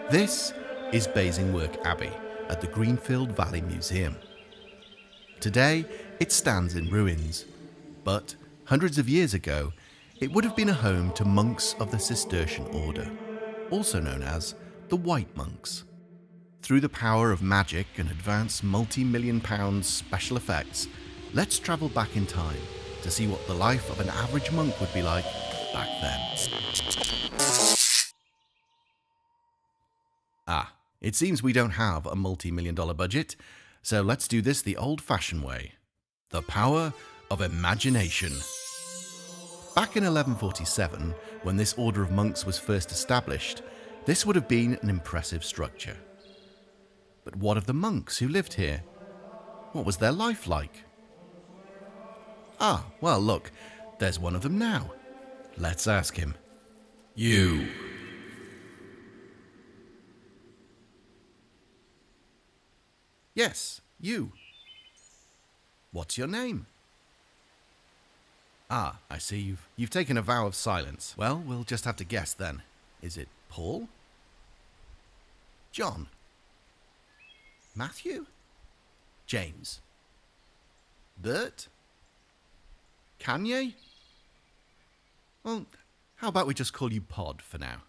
This is Basingwerk Abbey at the Greenfield Valley Museum. Today, it stands in ruins, but hundreds of years ago, it would have been a home to monks of the Cistercian order, also known as the White Monks. Through the power of magic and advanced multi-million-pound special effects, let's travel back in time to see what the life of an average monk would be like back then. It seems we don't have a multi-million-dollar budget, so let's do this the old-fashioned way. The power of imagination. Back in 1147, when this order of monks was first established, this would have been an impressive structure. But what of the monks who lived here? What was their life like? Well, look, there's one of them now. Let's ask him. You. Yes, you. What's your name? I see you've taken a vow of silence. Well, we'll just have to guess then. Is it Paul? John? Matthew? James? Bert? Kanye? Well, how about we just call you Pod for now?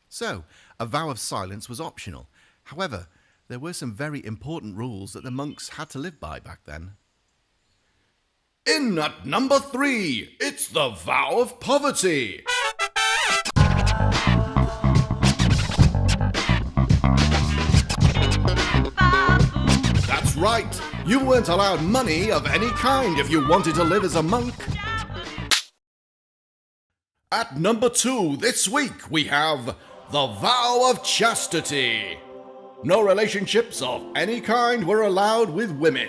So, a vow of silence was optional. However, there were some very important rules that the monks had to live by back then. In at number 3, it's the vow of poverty. That's right, you weren't allowed money of any kind if you wanted to live as a monk. At number 2 this week we have the vow of chastity. No relationships of any kind were allowed with women.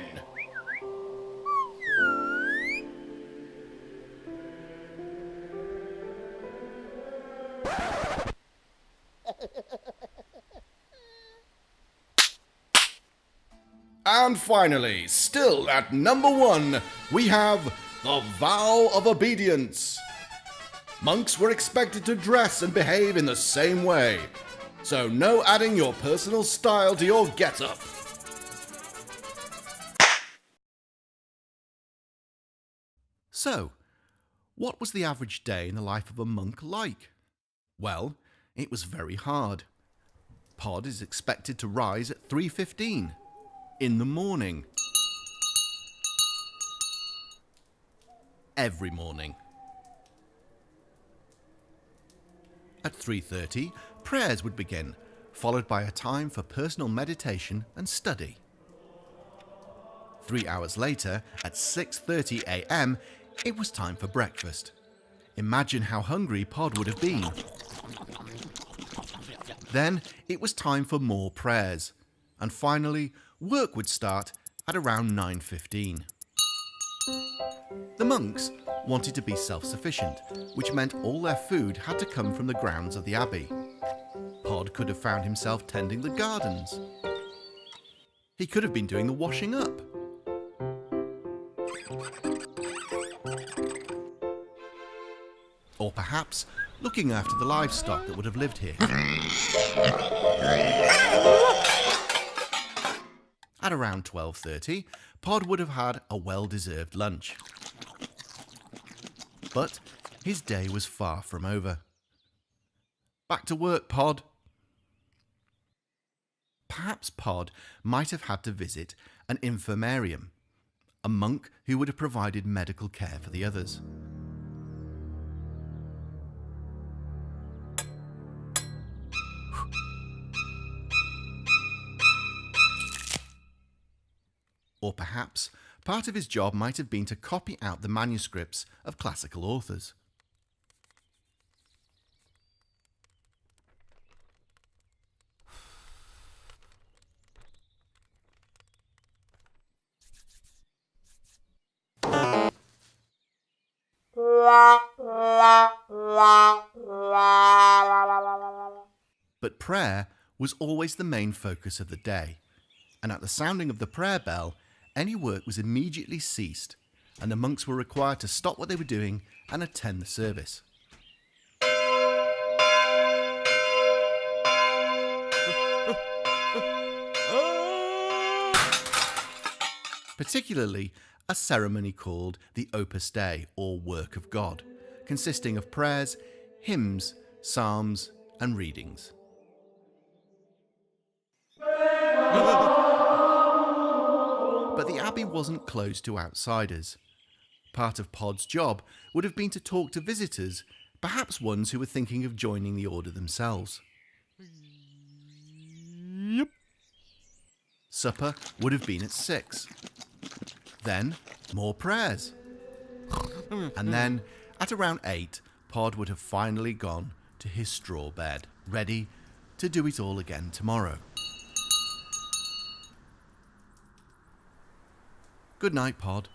And finally, still at number 1, we have the vow of obedience. Monks were expected to dress and behave in the same way, so no adding your personal style to your get-up. So, what was the average day in the life of a monk like? Well, it was very hard. Pod is expected to rise at 3:15 in the morning. Every morning. At 3:30, prayers would begin, followed by a time for personal meditation and study. 3 hours later, at 6:30 a.m., it was time for breakfast. Imagine how hungry Pod would have been. Then it was time for more prayers. And finally, work would start at around 9:15. The monks wanted to be self-sufficient, which meant all their food had to come from the grounds of the abbey. Pod could have found himself tending the gardens. He could have been doing the washing up. Or perhaps looking after the livestock that would have lived here. At around 12:30, Pod would have had a well-deserved lunch. But his day was far from over. Back to work, Pod. Perhaps Pod might have had to visit an infirmarium, a monk who would have provided medical care for the others. Or perhaps part of his job might have been to copy out the manuscripts of classical authors. But prayer was always the main focus of the day, and at the sounding of the prayer bell, any work was immediately ceased, and the monks were required to stop what they were doing and attend the service. Particularly a ceremony called the Opus Dei, or Work of God, consisting of prayers, hymns, psalms and readings. But the abbey wasn't closed to outsiders. Part of Pod's job would have been to talk to visitors, perhaps ones who were thinking of joining the order themselves. Yep. Supper would have been at 6. Then, more prayers. And then, at around 8, Pod would have finally gone to his straw bed, ready to do it all again tomorrow. Good night, Pod.